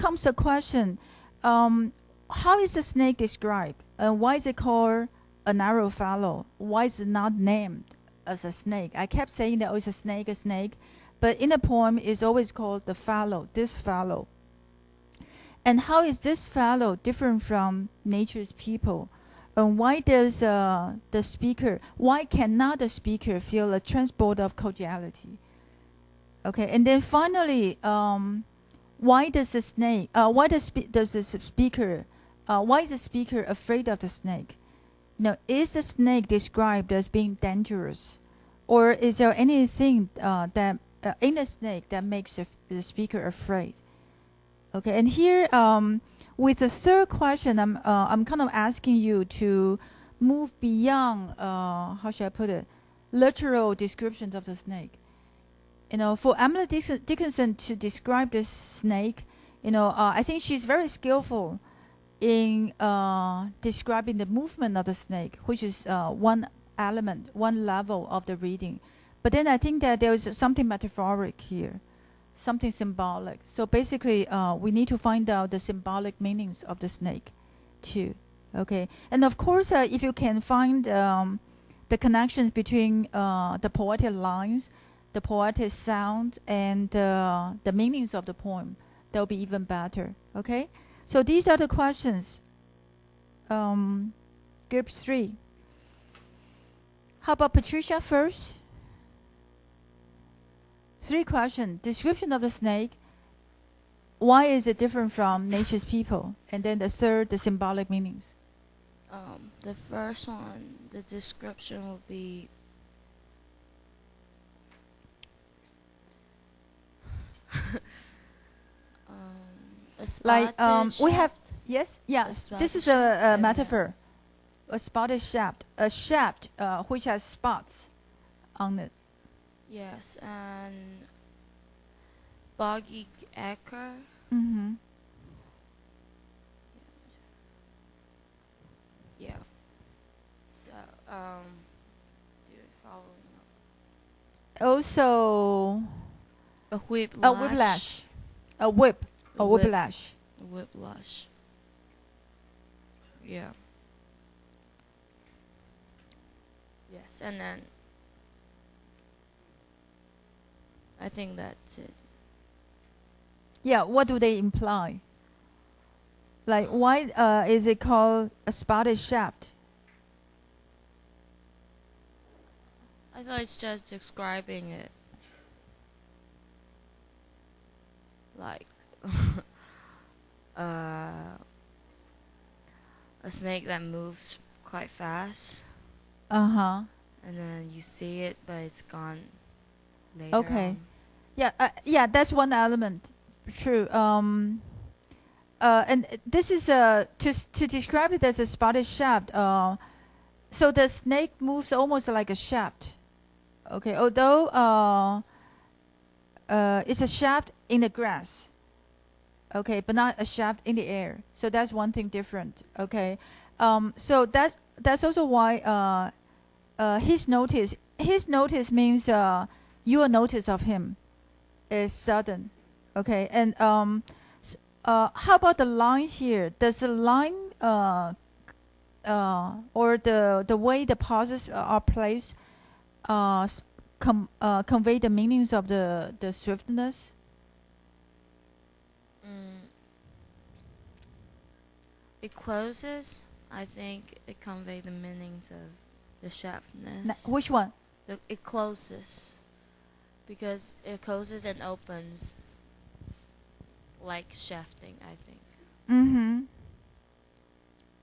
comes the question, how is the snake described? Why is it called a narrow fallow? Why is it not named as a snake? I kept saying that it's a snake, but in the poem it's always called the fallow, this fallow. And how is this fallow different from nature's people? And why does why cannot the speaker feel a transport of cordiality? Okay, and then finally, why does the snake? Why is the speaker afraid of the snake? Now, is the snake described as being dangerous, or is there anything that in a snake that makes the speaker afraid? Okay, and here with the third question, I'm kind of asking you to move beyond how should I put it, literal descriptions of the snake. You know, for Emily Dickinson to describe this snake, you know, I think she's very skillful in describing the movement of the snake, which is one element, one level of the reading. But then I think that there is something metaphoric here, something symbolic. So basically, we need to find out the symbolic meanings of the snake, too. Okay, and of course, if you can find the connections between the poetic lines, the poetic sound, and the meanings of the poem, that will be even better. Okay, so these are the questions. Group 3. How about Patricia first? 3 questions. Description of the snake. Why is it different from nature's people? And then the third, the symbolic meanings. The first one, the description will be a spotted we have shaft. yes, yeah. This is a metaphor. A spotted shaft, a shaft which has spots on it. Yes, and boggy acre. Mm-hmm. Yeah. So, following up. Also, A whiplash. a whiplash, a whip, a whiplash. A whiplash. Yeah. Yes, and then I think that's it. Yeah, what do they imply? Like, why is it called a spotted shaft? I thought it's just describing it. Like a snake that moves quite fast. Uh-huh. And then you see it, but it's gone later Okay. on. Yeah, yeah, that's one element. True. And this is to describe it as a spotted shaft. So the snake moves almost like a shaft. Okay, although it's a shaft in the grass. Okay, but not a shaft in the air. So that's one thing different. Okay, so that's also why his notice means your notice of him is sudden. Okay, and how about the line here? Does the line or the way the pauses are placed convey the meanings of the swiftness? It closes. I think it conveys the meanings of the shaftness. Which one? It closes because it closes and opens like shafting, I think. Mm-hmm.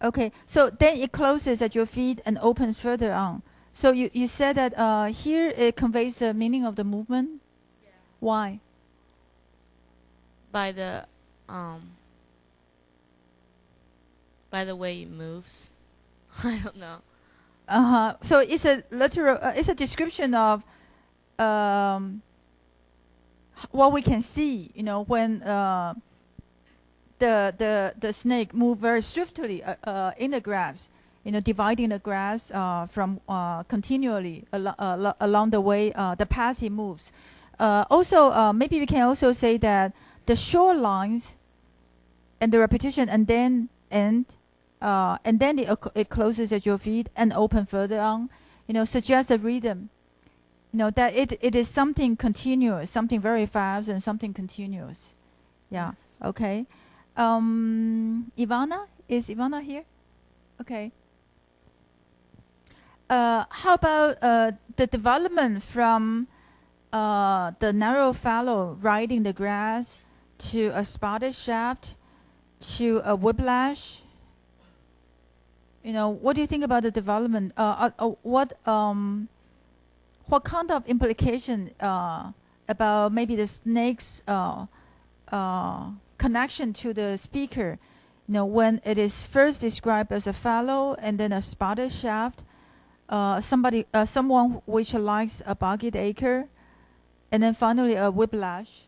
Okay, so then it closes at your feet and opens further on. So you said that here it conveys the meaning of the movement? Yeah. Why? By the way it moves. I don't know. Uh-huh. So it's a literal it's a description of what we can see, you know, when the snake move very swiftly in the grass, you know, dividing the grass from continually along the way, the path it moves. Also, maybe we can also say that the shorelines and the repetition, and then it closes at your feet and open further on. Suggest a rhythm. That it is something continuous, something very fast, and something continuous. Yeah. Yes. Okay. Ivana, is Ivana here? Okay. How about the development from the narrow fallow riding the grass to a spotted shaft to a whiplash? What do you think about the development? What kind of implication about maybe the snake's connection to the speaker? When it is first described as a fallow and then a spotted shaft, someone which likes a bogeyed acre, and then finally a whiplash.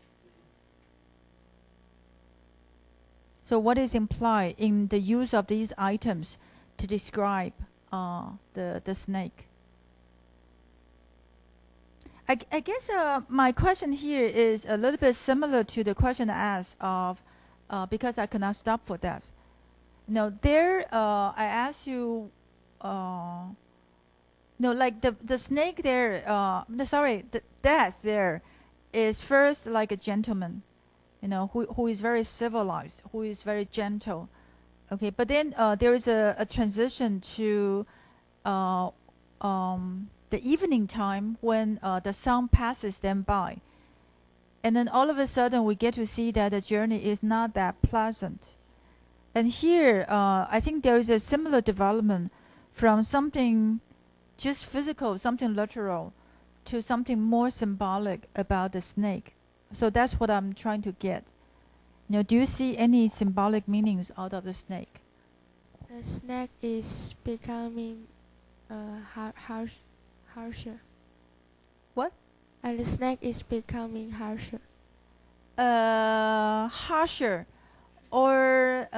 So what is implied in the use of these items to describe the snake? I guess my question here is a little bit similar to the question asked of because I cannot stop for that. There I asked you, like the snake there. The death there is first like a gentleman, who is very civilized, who is very gentle. Okay, but then there is a transition to the evening time when the sun passes them by. And then all of a sudden we get to see that the journey is not that pleasant. And here, I think there is a similar development from something just physical, something literal, to something more symbolic about the snake. So that's what I'm trying to get. Do you see any symbolic meanings out of the snake? The snake is becoming harsher. What? And the snake is becoming harsher. Harsher, or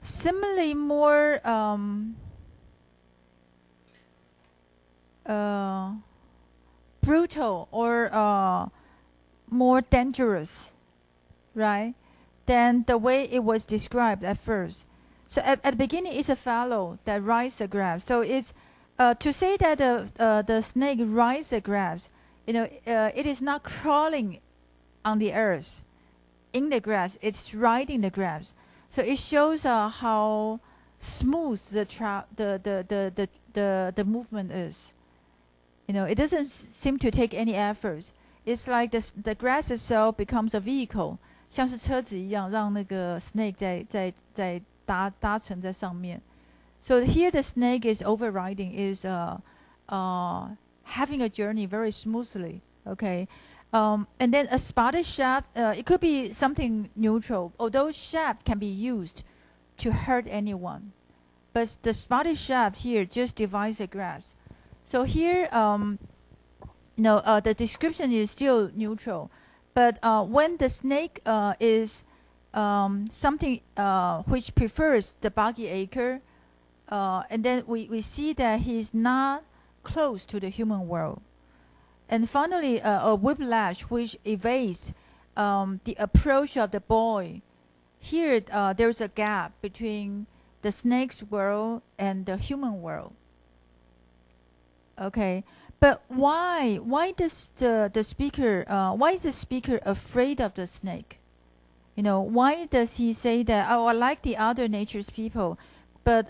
similarly more brutal or more dangerous, right, than the way it was described at first. So at the beginning, it's a fallow that rides the grass. So it's to say that the snake rides the grass. It is not crawling on the earth, in the grass. It's riding the grass. So it shows how smooth the movement is. It doesn't seem to take any efforts. It's like the grass itself becomes a vehicle, 像是车子一样，让那个 snake 在搭乘在上面。So here the snake is overriding, is having a journey very smoothly. Okay, and then a spotted shaft. It could be something neutral, although shaft can be used to hurt anyone. But the spotted shaft here just divides the grass. So here, the description is still neutral. But when the snake is something which prefers the boggy acre, and then we see that he's not close to the human world. And finally, a whiplash which evades the approach of the boy. Here, there's a gap between the snake's world and the human world. Okay, but why does the speaker why is the speaker afraid of the snake? Why does he say that, I like the other nature's people, but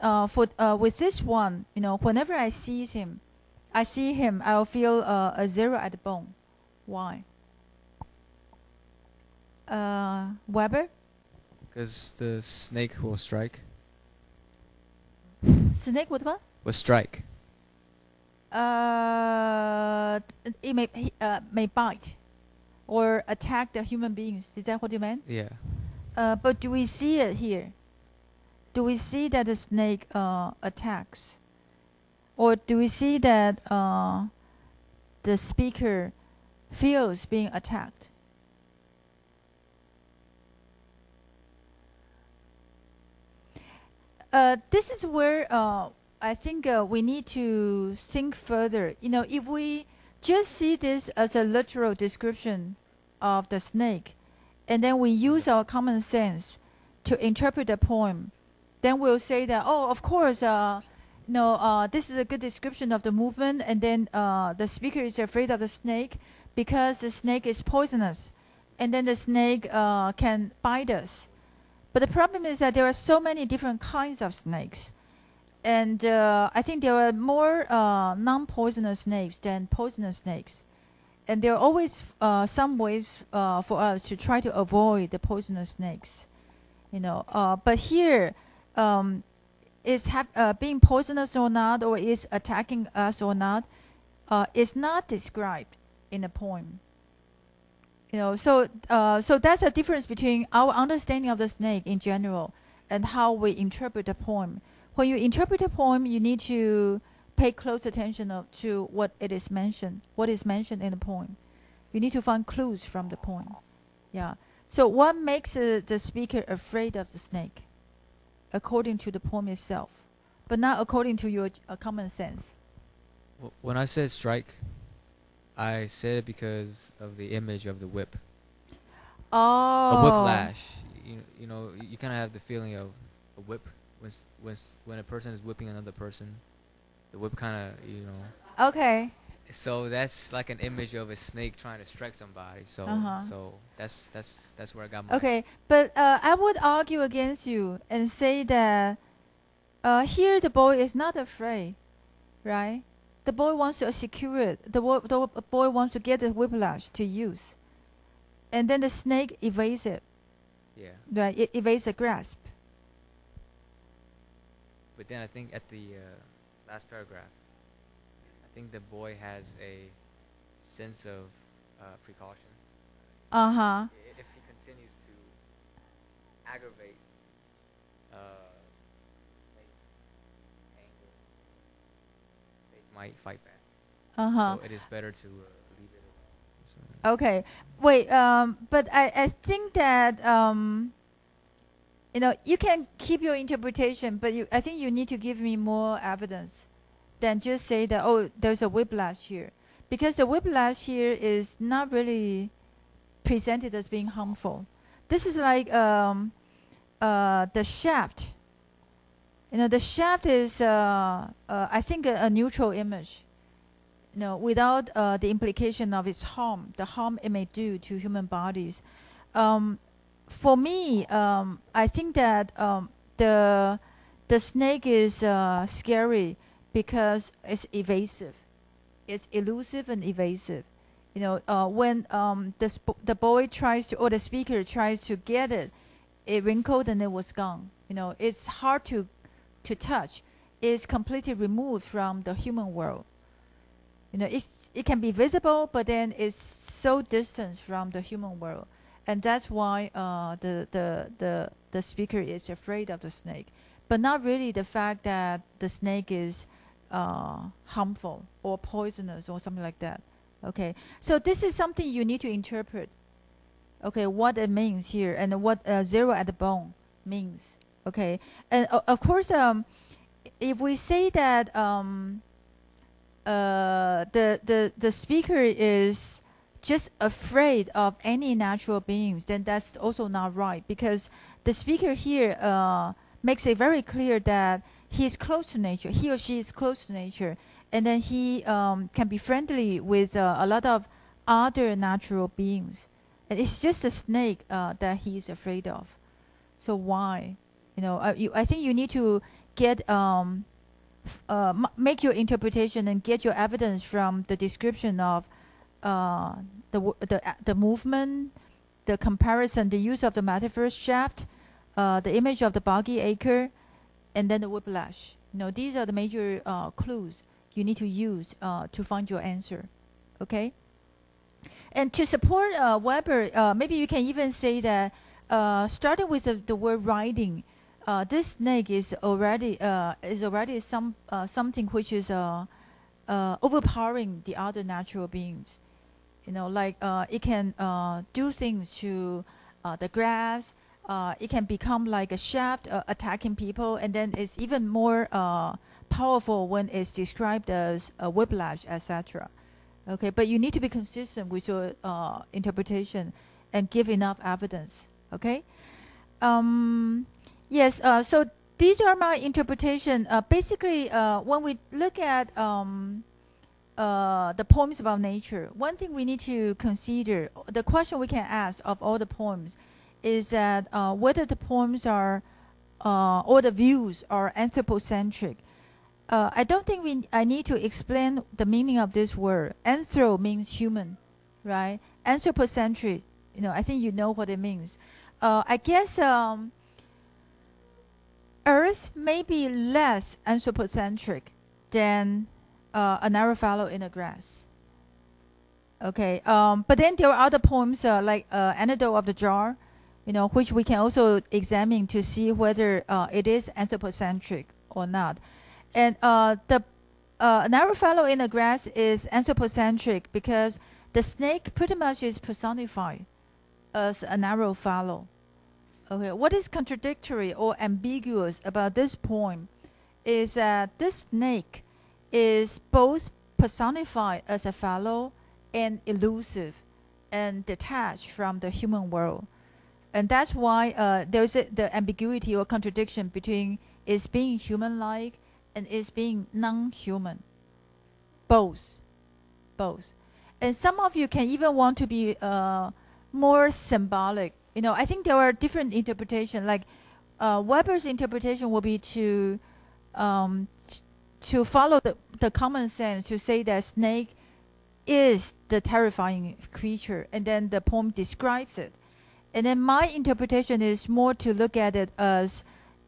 with this one, whenever I see him, I'll feel a zero at the bone. Why? Weber? Because the snake will strike. Snake would what? Will strike. It may bite or attack the human beings. Is that what you meant? Yeah. But do we see it here? Do we see that the snake attacks? Or do we see that the speaker feels being attacked? This is where I think we need to think further. If we just see this as a literal description of the snake, and then we use our common sense to interpret the poem, then we'll say that, oh, of course, this is a good description of the movement, and then the speaker is afraid of the snake because the snake is poisonous, and then the snake can bite us. But the problem is that there are so many different kinds of snakes. And I think there are more non-poisonous snakes than poisonous snakes. And there are always some ways for us to try to avoid the poisonous snakes. But here, is being poisonous or not, or is attacking us or not, is not described in the poem. So that's a difference between our understanding of the snake in general and how we interpret the poem. When you interpret a poem, you need to pay close attention to what is mentioned in the poem. You need to find clues from the poem. Yeah. So what makes the speaker afraid of the snake, according to the poem itself, but not according to your common sense? When I said strike, I said it because of the image of the whip. Oh. A whiplash. You kind of have the feeling of a whip. When a person is whipping another person, the whip kind of, Okay. So that's like an image of a snake trying to strike somebody. So so that's where I got my. Okay, but I would argue against you and say that here the boy is not afraid, right? The boy wants to secure it. The boy wants to get the whiplash to use, and then the snake evades it. Yeah. Right, it evades the grasp. But then I think at the last paragraph, I think the boy has a sense of precaution. If he continues to aggravate snake's anger, snake might fight back. So it is better to leave it alone. So. Okay, wait. But I think that you can keep your interpretation, but I think you need to give me more evidence than just say that, oh, there's a whiplash here. Because the whiplash here is not really presented as being harmful. This is like the shaft. The shaft is, I think, a neutral image. Without the implication of its harm, the harm it may do to human bodies. For me, I think that the snake is scary because it's evasive. It's elusive and evasive. When the boy tries to, or the speaker tries to get it, it wrinkled and it was gone. It's hard to touch. It's completely removed from the human world. It can be visible, but then it's so distant from the human world. And that's why the speaker is afraid of the snake, but not really the fact that the snake is harmful or poisonous or something like that. Okay, so this is something you need to interpret. Okay, what it means here and what zero at the bone means. Okay, and of course, if we say that the speaker is just afraid of any natural beings, then that's also not right, because the speaker here makes it very clear that he is close to nature, he or she is close to nature, and then he can be friendly with a lot of other natural beings. And it's just a snake that he is afraid of. So why? I think you need to get make your interpretation and get your evidence from the description of the movement, the comparison, the use of the metaphor shaft, the image of the boggy acre, and then the whiplash. These are the major clues you need to use to find your answer. Okay? And to support Weber, maybe you can even say that starting with the word riding, this snake is already something which is overpowering the other natural beings. It can do things to the grass. It can become like a shaft attacking people, and then it's even more powerful when it's described as a whiplash, etc. Okay, but you need to be consistent with your interpretation and give enough evidence. Okay. Yes. So these are my interpretation. Basically, when we look at the poems about nature, one thing we need to consider, the question we can ask of all the poems, is that whether the poems are or the views are anthropocentric. I don't think I need to explain the meaning of this word. Anthro means human, right? Anthropocentric, I think you know what it means. I guess Earth may be less anthropocentric than a narrow fallow in the grass. Okay, but then there are other poems like Anecdote of the Jar, which we can also examine to see whether it is anthropocentric or not. And the narrow fallow in the grass is anthropocentric because the snake pretty much is personified as a narrow fallow. Okay, what is contradictory or ambiguous about this poem is that this snake is both personified as a fallow and elusive and detached from the human world. And that's why there's the ambiguity or contradiction between its being human-like and its being non-human. Both. And some of you can even want to be more symbolic. I think there are different interpretations. Like Weber's interpretation will be to follow the common sense, to say that snake is the terrifying creature, and then the poem describes it. And then my interpretation is more to look at it as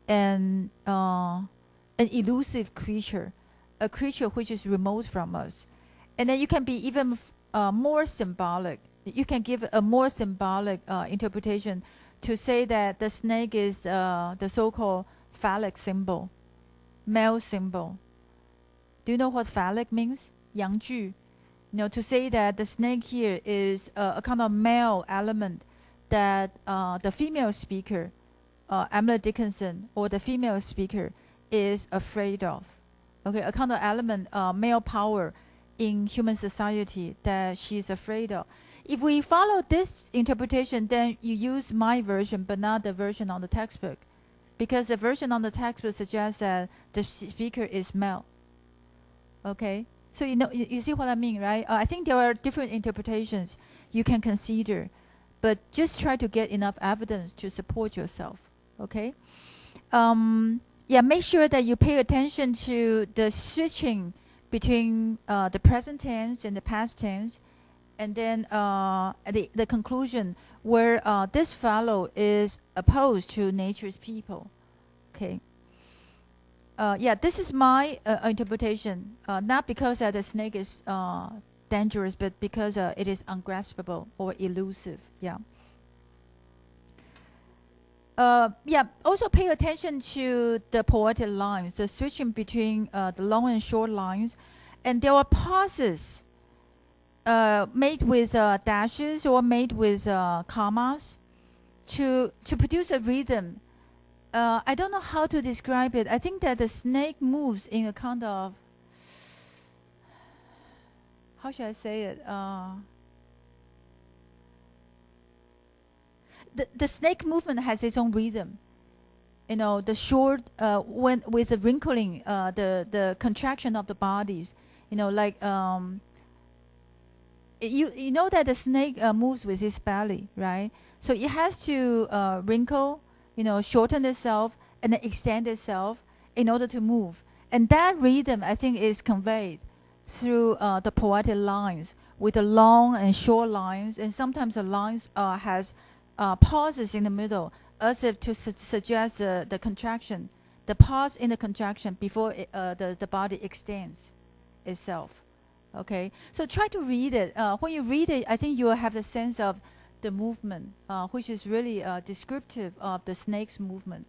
an elusive creature, a creature which is remote from us. And then you can be even more symbolic. You can give a more symbolic interpretation to say that the snake is the so-called phallic symbol, male symbol. Do you know what phallic means? 阳具. To say that the snake here is a kind of male element that the female speaker, Emily Dickinson, or the female speaker is afraid of. Okay, a kind of element, male power in human society that she's afraid of. If we follow this interpretation, then you use my version, but not the version on the textbook, because the version on the textbook suggests that the speaker is male. Okay, so you see what I mean, right? I think there are different interpretations you can consider, but just try to get enough evidence to support yourself. Okay. Make sure that you pay attention to the switching between the present tense and the past tense, and then the conclusion where this fellow is opposed to nature's people. Okay. This is my interpretation, not because the snake is dangerous, but because it is ungraspable or elusive. Also pay attention to the poetic lines, the switching between the long and short lines. And there are pauses made with dashes or made with commas to produce a rhythm. I don't know how to describe it. I think that the snake moves in a kind of, how should I say it? The snake movement has its own rhythm. The short, when with the wrinkling, the contraction of the bodies. Like you know that the snake moves with its belly, right? So it has to wrinkle, shorten itself and then extend itself in order to move. And that rhythm, I think, is conveyed through the poetic lines with the long and short lines, and sometimes the lines has pauses in the middle, as if to suggest the contraction, the pause in the contraction before the body extends itself. Okay, so try to read it. When you read it, I think you will have a sense of the movement, which is really descriptive of the snake's movement.